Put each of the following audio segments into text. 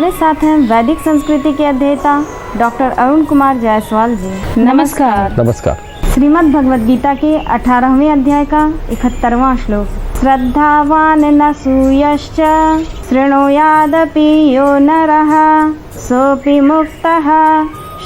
हमारे साथ हैं वैदिक संस्कृति के अध्येता डॉक्टर अरुण कुमार जायसवाल जी। नमस्कार। नमस्कार। श्रीमद् भगवद गीता के 18वें अध्याय का 71वां श्लोक। श्रद्धावान न सूयश्च शृणुयादपि यो नरः सोऽपि मुक्तः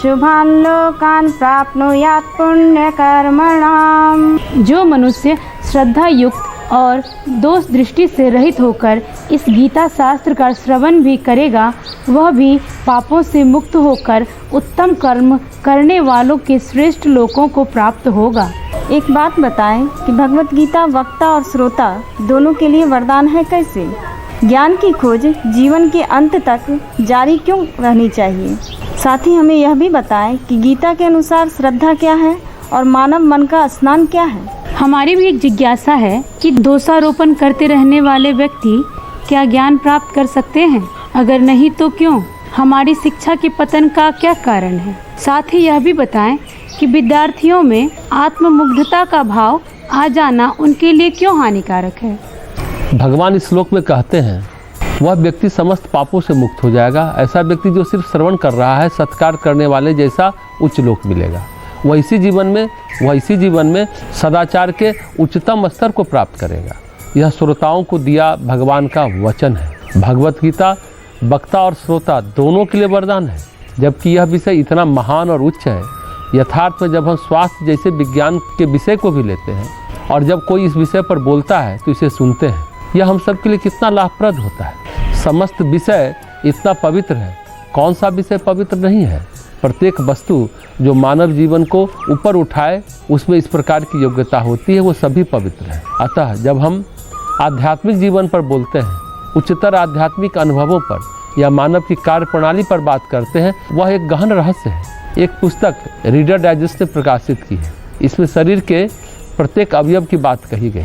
शुभान् लोकान् प्राप्नुयात् पुण्यकर्मणाम्। जो मनुष्य श्रद्धा युक्त और दोष दृष्टि से रहित होकर इस गीता शास्त्र का श्रवण भी करेगा, वह भी पापों से मुक्त होकर उत्तम कर्म करने वालों के श्रेष्ठ लोकों को प्राप्त होगा। एक बात बताएं कि भगवत गीता वक्ता और श्रोता दोनों के लिए वरदान है कैसे? ज्ञान की खोज जीवन के अंत तक जारी क्यों रहनी चाहिए? साथ ही हमें यह भी बताएं कि गीता के अनुसार श्रद्धा क्या है और मानव मन का स्नान क्या है। हमारी भी एक जिज्ञासा है कि दोषारोपण करते रहने वाले व्यक्ति क्या ज्ञान प्राप्त कर सकते हैं? अगर नहीं तो क्यों? हमारी शिक्षा के पतन का क्या कारण है? साथ ही यह भी बताएं कि विद्यार्थियों में आत्ममुग्धता का भाव आ जाना उनके लिए क्यों हानिकारक है। भगवान इस श्लोक में कहते हैं, वह व्यक्ति समस्त पापों से मुक्त हो जाएगा। ऐसा व्यक्ति जो सिर्फ श्रवण कर रहा है, सत्कार करने वाले जैसा उच्च लोक मिलेगा। वह इसी जीवन में सदाचार के उच्चतम स्तर को प्राप्त करेगा। यह श्रोताओं को दिया भगवान का वचन है। भगवत गीता वक्ता और श्रोता दोनों के लिए वरदान है। जबकि यह विषय इतना महान और उच्च है, यथार्थ में जब हम स्वास्थ्य जैसे विज्ञान के विषय को भी लेते हैं और जब कोई इस विषय पर बोलता है तो इसे सुनते हैं, यह हम सब के लिए कितना लाभप्रद होता है। समस्त विषय इतना पवित्र है, कौन सा विषय पवित्र नहीं है? प्रत्येक वस्तु जो मानव जीवन को ऊपर उठाए उसमें इस प्रकार की योग्यता होती है, वो सभी पवित्र है। अतः जब हम आध्यात्मिक जीवन पर बोलते हैं, उच्चतर आध्यात्मिक अनुभवों पर या मानव की कार्य प्रणाली पर बात करते हैं, वह एक गहन रहस्य है। एक पुस्तक रीडर डाइजेस्ट ने प्रकाशित की है। इसमें शरीर के प्रत्येक अवयव की बात कही गई।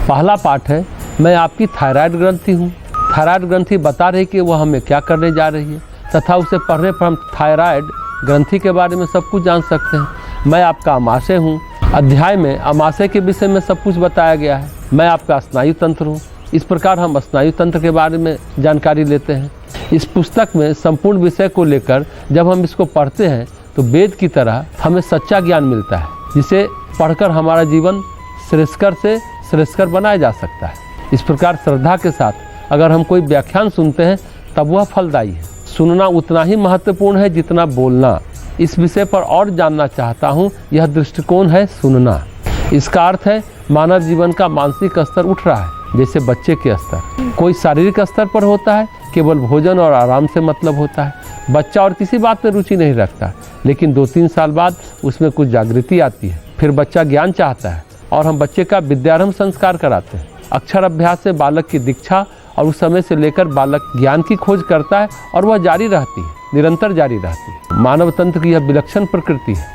पहला पाठ है, मैं आपकी थायराइड ग्रंथि हूँ। थायराइड ग्रंथि बता रही कि वह हमें क्या करने जा रही है तथा उसे पढ़ने पर हम थायराइड ग्रंथि के बारे में सब कुछ जान सकते हैं। मैं आपका अमाशय हूँ। अध्याय में अमाशय के विषय में सब कुछ बताया गया है। मैं आपका स्नायु तंत्र हूँ। इस प्रकार हम स्नायु तंत्र के बारे में जानकारी लेते हैं। इस पुस्तक में संपूर्ण विषय को लेकर जब हम इसको पढ़ते हैं तो वेद की तरह हमें सच्चा ज्ञान मिलता है, जिसे पढ़कर हमारा जीवन श्रेष्ठकर से श्रेष्ठकर बनाया जा सकता है। इस प्रकार श्रद्धा के साथ अगर हम कोई व्याख्यान सुनते हैं तब वह फलदायी है। सुनना उतना ही महत्वपूर्ण है जितना बोलना। इस विषय पर और जानना चाहता हूँ, यह दृष्टिकोण है सुनना। इसका अर्थ है मानव जीवन का मानसिक स्तर उठ रहा है, जैसे बच्चे के स्तर। कोई शारीरिक स्तर पर होता है, केवल भोजन और आराम से मतलब होता है। बच्चा और किसी बात में रुचि नहीं रखता, लेकिन 2-3 साल बाद उसमें कुछ जागृति आती है। फिर बच्चा ज्ञान चाहता है और हम बच्चे का विद्यारंभ संस्कार कराते हैं। अक्षर अभ्यास से बालक की दीक्षा और उस समय से लेकर बालक ज्ञान की खोज करता है और वह जारी रहती है, निरंतर जारी रहती है। मानव तंत्र की यह विलक्षण प्रकृति है।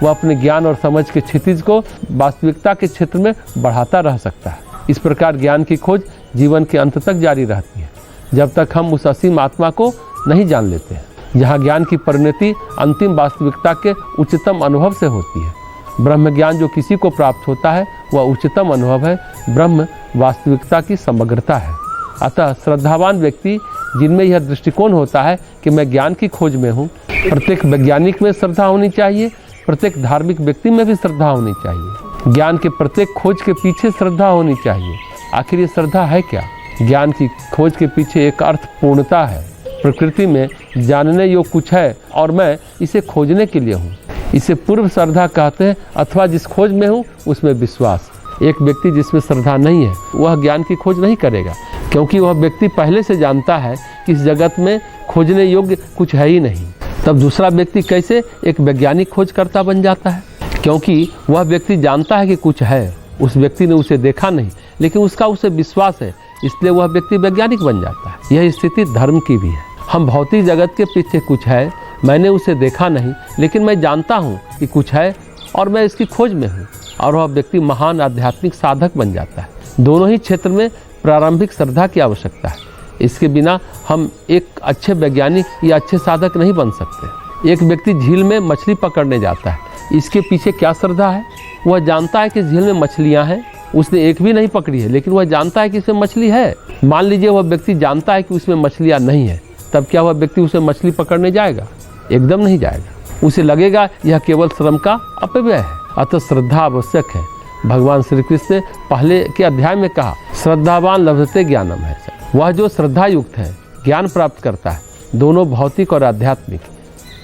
वह अपने ज्ञान और समझ के क्षितिज को वास्तविकता के क्षेत्र में बढ़ाता रह सकता है। इस प्रकार ज्ञान की खोज जीवन के अंत तक जारी रहती है, जब तक हम उस असीम आत्मा को नहीं जान लेते हैं, जहाँ ज्ञान की परिणति अंतिम वास्तविकता के उच्चतम अनुभव से होती है। ब्रह्म ज्ञान जो किसी को प्राप्त होता है वह उच्चतम अनुभव है। ब्रह्म वास्तविकता की समग्रता है। अतः श्रद्धावान व्यक्ति जिनमें यह दृष्टिकोण होता है कि मैं ज्ञान की खोज में हूँ, प्रत्येक वैज्ञानिक में श्रद्धा होनी चाहिए, प्रत्येक धार्मिक व्यक्ति में भी श्रद्धा होनी चाहिए। ज्ञान के प्रत्येक खोज के पीछे श्रद्धा होनी चाहिए। आखिर ये श्रद्धा है क्या? ज्ञान की खोज के पीछे एक अर्थपूर्णता है। प्रकृति में जानने योग्य कुछ है और मैं इसे खोजने के लिए हूँ। इसे पूर्व श्रद्धा कहते हैं, अथवा जिस खोज में हूँ उसमें विश्वास। एक व्यक्ति जिसमें श्रद्धा नहीं है वह ज्ञान की खोज नहीं करेगा, क्योंकि वह व्यक्ति पहले से जानता है कि इस जगत में खोजने योग्य कुछ है ही नहीं। तब दूसरा व्यक्ति कैसे एक वैज्ञानिक खोजकर्ता बन जाता है? क्योंकि वह व्यक्ति जानता है कि कुछ है, उस व्यक्ति ने उसे देखा नहीं, लेकिन उसका उसे विश्वास है, इसलिए वह व्यक्ति वैज्ञानिक बन जाता है। यह स्थिति धर्म की भी है। हम भौतिक जगत के पीछे कुछ है, मैंने उसे देखा नहीं, लेकिन मैं जानता हूँ कि कुछ है और मैं इसकी खोज में हूँ, और वह व्यक्ति महान आध्यात्मिक साधक बन जाता है। दोनों ही क्षेत्र में प्रारंभिक श्रद्धा की आवश्यकता है। इसके बिना हम एक अच्छे वैज्ञानिक या अच्छे साधक नहीं बन सकते। एक व्यक्ति झील में मछली पकड़ने जाता है, इसके पीछे क्या श्रद्धा है? वह जानता है कि झील में मछलियाँ हैं, उसने एक भी नहीं पकड़ी है, लेकिन वह जानता है कि इसमें मछली है। मान लीजिए वह व्यक्ति जानता है कि उसमें मछलियाँ नहीं है, तब क्या वह व्यक्ति उसे मछली पकड़ने जाएगा? एकदम नहीं जाएगा। उसे लगेगा यह केवल श्रम का अपव्यय है। अतः श्रद्धा आवश्यक है। भगवान श्री कृष्ण ने पहले के अध्याय में कहा, श्रद्धावान लभते ज्ञानम है। वह जो श्रद्धा युक्त है ज्ञान प्राप्त करता है, दोनों भौतिक और आध्यात्मिक।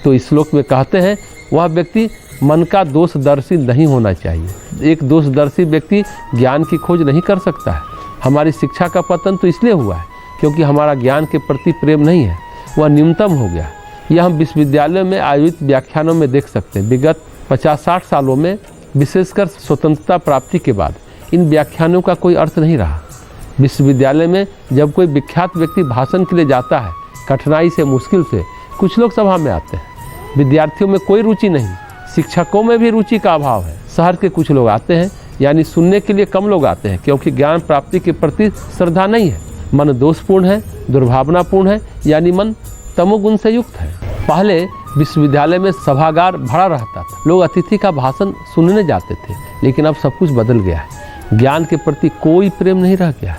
तो इस श्लोक में कहते हैं वह व्यक्ति मन का दोषदर्शी नहीं होना चाहिए। एक दोषदर्शी व्यक्ति ज्ञान की खोज नहीं कर सकता है। हमारी शिक्षा का पतन तो इसलिए हुआ है क्योंकि हमारा ज्ञान के प्रति प्रेम नहीं है, वह न्यूनतम हो गया। यह हम विश्वविद्यालयों में आयोजित व्याख्यानों में देख सकते हैं। विगत 50-60 सालों में, विशेषकर स्वतंत्रता प्राप्ति के बाद, इन व्याख्यानों का कोई अर्थ नहीं रहा। विश्वविद्यालय में जब कोई विख्यात व्यक्ति भाषण के लिए जाता है, कठिनाई से, मुश्किल से, कुछ लोग सभा में आते हैं। विद्यार्थियों में कोई रुचि नहीं, शिक्षकों में भी रुचि का अभाव है। शहर के कुछ लोग आते हैं, यानी सुनने के लिए कम लोग आते हैं, क्योंकि ज्ञान प्राप्ति के प्रति श्रद्धा नहीं है। मन दोषपूर्ण है, दुर्भावनापूर्ण है, यानी मन तमोगुण से युक्त है। पहले विश्वविद्यालय में सभागार भरा रहता था, लोग अतिथि का भाषण सुनने जाते थे, लेकिन अब सब कुछ बदल गया है। ज्ञान के प्रति कोई प्रेम नहीं रह गया।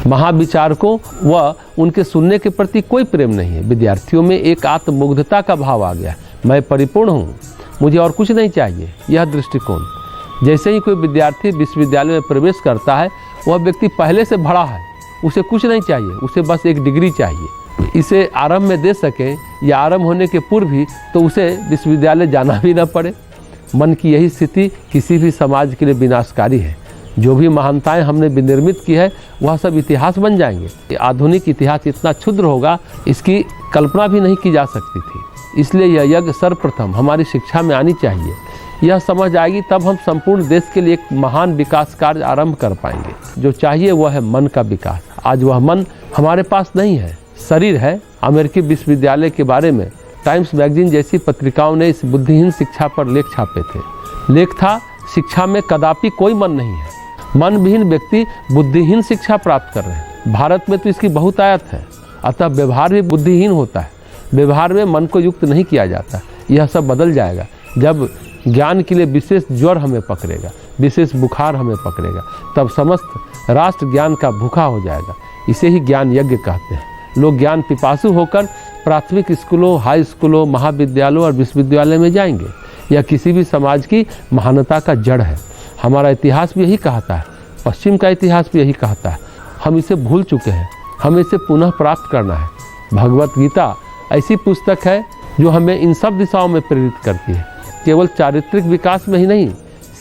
महाविचारकों व उनके सुनने के प्रति कोई प्रेम नहीं है। विद्यार्थियों में एक आत्ममुग्धता का भाव आ गया, मैं परिपूर्ण हूँ, मुझे और कुछ नहीं चाहिए। यह दृष्टिकोण, जैसे ही कोई विद्यार्थी विश्वविद्यालय में प्रवेश करता है, वह व्यक्ति पहले से भरा है, उसे कुछ नहीं चाहिए, उसे बस एक डिग्री चाहिए। इसे आरंभ में दे सके या आरंभ होने के पूर्व भी, तो उसे विश्वविद्यालय जाना भी न पड़े। मन की यही स्थिति किसी भी समाज के लिए विनाशकारी है। जो भी महानताएं हमने विनिर्मित की है, वह सब इतिहास बन जाएंगे। आधुनिक इतिहास इतना क्षुद्र होगा, इसकी कल्पना भी नहीं की जा सकती थी। इसलिए यह यज्ञ सर्वप्रथम हमारी शिक्षा में आनी चाहिए। यह समझ आएगी तब हम संपूर्ण देश के लिए एक महान विकास कार्य आरंभ कर पाएंगे। जो चाहिए वह है मन का विकास। आज वह मन हमारे पास नहीं है, शरीर है। अमेरिकी विश्वविद्यालय के बारे में टाइम्स मैगजीन जैसी पत्रिकाओं ने इस बुद्धिहीन शिक्षा पर लेख छापे थे। लेख था, शिक्षा में कदापि कोई मन नहीं है, मन विहीन व्यक्ति बुद्धिहीन शिक्षा प्राप्त कर रहे हैं। भारत में तो इसकी बहुतायत है, अतः व्यवहार भी बुद्धिहीन होता है। व्यवहार में मन को युक्त नहीं किया जाता। यह सब बदल जाएगा जब ज्ञान के लिए विशेष ज्वर हमें पकड़ेगा, विशेष बुखार हमें पकड़ेगा, तब समस्त राष्ट्र ज्ञान का भूखा हो जाएगा। इसे ही ज्ञान यज्ञ कहते हैं। लोग ज्ञान पिपासु होकर प्राथमिक स्कूलों, हाई स्कूलों, महाविद्यालयों और विश्वविद्यालय में जाएंगे। यह किसी भी समाज की महानता का जड़ है। हमारा इतिहास भी यही कहता है, पश्चिम का इतिहास भी यही कहता है। हम इसे भूल चुके हैं, हमें इसे पुनः प्राप्त करना है। भगवत गीता ऐसी पुस्तक है जो हमें इन सब दिशाओं में प्रेरित करती है। केवल चारित्रिक विकास में ही नहीं,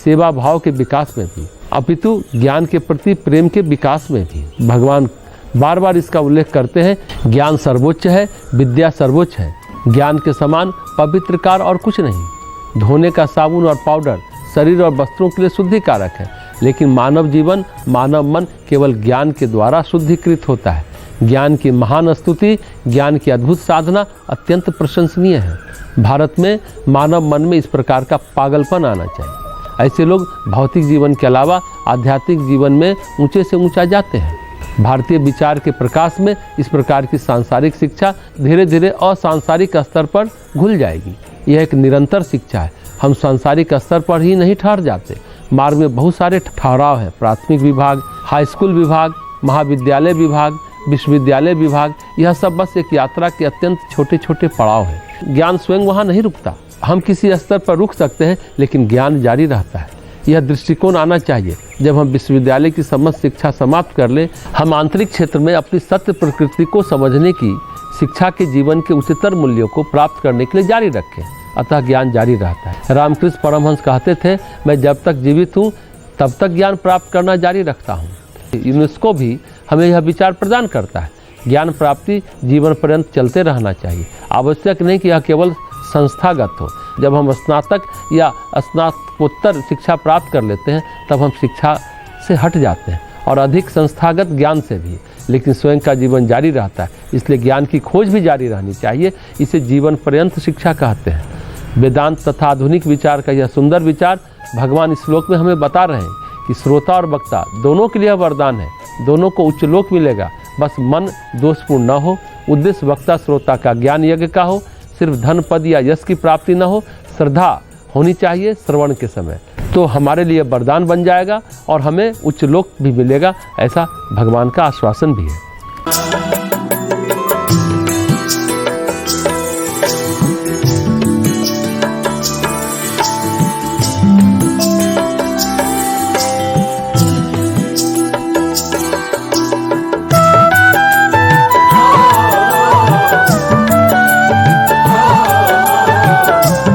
सेवा भाव के विकास में भी, अपितु ज्ञान के प्रति प्रेम के विकास में भी। भगवान बार बार इसका उल्लेख करते हैं, ज्ञान सर्वोच्च है, विद्या सर्वोच्च है। ज्ञान के समान पवित्र कार्य और कुछ नहीं। धोने का साबुन और पाउडर शरीर और वस्त्रों के लिए शुद्धिकारक है, लेकिन मानव जीवन, मानव मन केवल ज्ञान के द्वारा शुद्धिकृत होता है। ज्ञान की महान स्तुति, ज्ञान की अद्भुत साधना अत्यंत प्रशंसनीय है। भारत में मानव मन में इस प्रकार का पागलपन आना चाहिए। ऐसे लोग भौतिक जीवन के अलावा आध्यात्मिक जीवन में ऊंचे से ऊंचा जाते हैं। भारतीय विचार के प्रकाश में इस प्रकार की सांसारिक शिक्षा धीरे धीरे असांसारिक स्तर पर घुल जाएगी। यह एक निरंतर शिक्षा है। हम सांसारिक स्तर पर ही नहीं ठहर जाते। मार्ग में बहुत सारे ठहराव हैं। प्राथमिक विभाग, हाई स्कूल विभाग, महाविद्यालय विभाग, विश्वविद्यालय विभाग, यह सब बस एक यात्रा के अत्यंत छोटे छोटे पड़ाव हैं। ज्ञान स्वयं वहाँ नहीं रुकता। हम किसी स्तर पर रुक सकते हैं, लेकिन ज्ञान जारी रहता है। यह दृष्टिकोण आना चाहिए। जब हम विश्वविद्यालय की समस्त शिक्षा समाप्त कर लें, हम आंतरिक क्षेत्र में अपनी सत्य प्रकृति को समझने की शिक्षा के जीवन के उच्चतर मूल्यों को प्राप्त करने के लिए जारी रखें। अतः ज्ञान जारी रहता है। रामकृष्ण परमहंस कहते थे, मैं जब तक जीवित हूँ तब तक ज्ञान प्राप्त करना जारी रखता हूँ। यूनेस्को भी हमें यह विचार प्रदान करता है, ज्ञान प्राप्ति जीवन पर्यंत चलते रहना चाहिए। आवश्यक नहीं कि यह केवल संस्थागत हो। जब हम स्नातक या स्नातकोत्तर शिक्षा प्राप्त कर लेते हैं, तब हम शिक्षा से हट जाते हैं और अधिक संस्थागत ज्ञान से भी, लेकिन स्वयं का जीवन जारी रहता है। इसलिए ज्ञान की खोज भी जारी रहनी चाहिए। इसे जीवन पर्यंत शिक्षा कहते हैं। वेदांत तथा आधुनिक विचार का यह सुंदर विचार भगवान इस श्लोक में हमें बता रहे हैं कि श्रोता और वक्ता दोनों के लिए वरदान है। दोनों को उच्च लोक मिलेगा, बस मन दोषपूर्ण न हो। उद्देश्य वक्ता श्रोता का ज्ञान यज्ञ का हो, सिर्फ धन पद या यश की प्राप्ति न हो। श्रद्धा होनी चाहिए श्रवण के समय, तो हमारे लिए वरदान बन जाएगा और हमें उच्च लोक भी मिलेगा, ऐसा भगवान का आश्वासन भी है। है।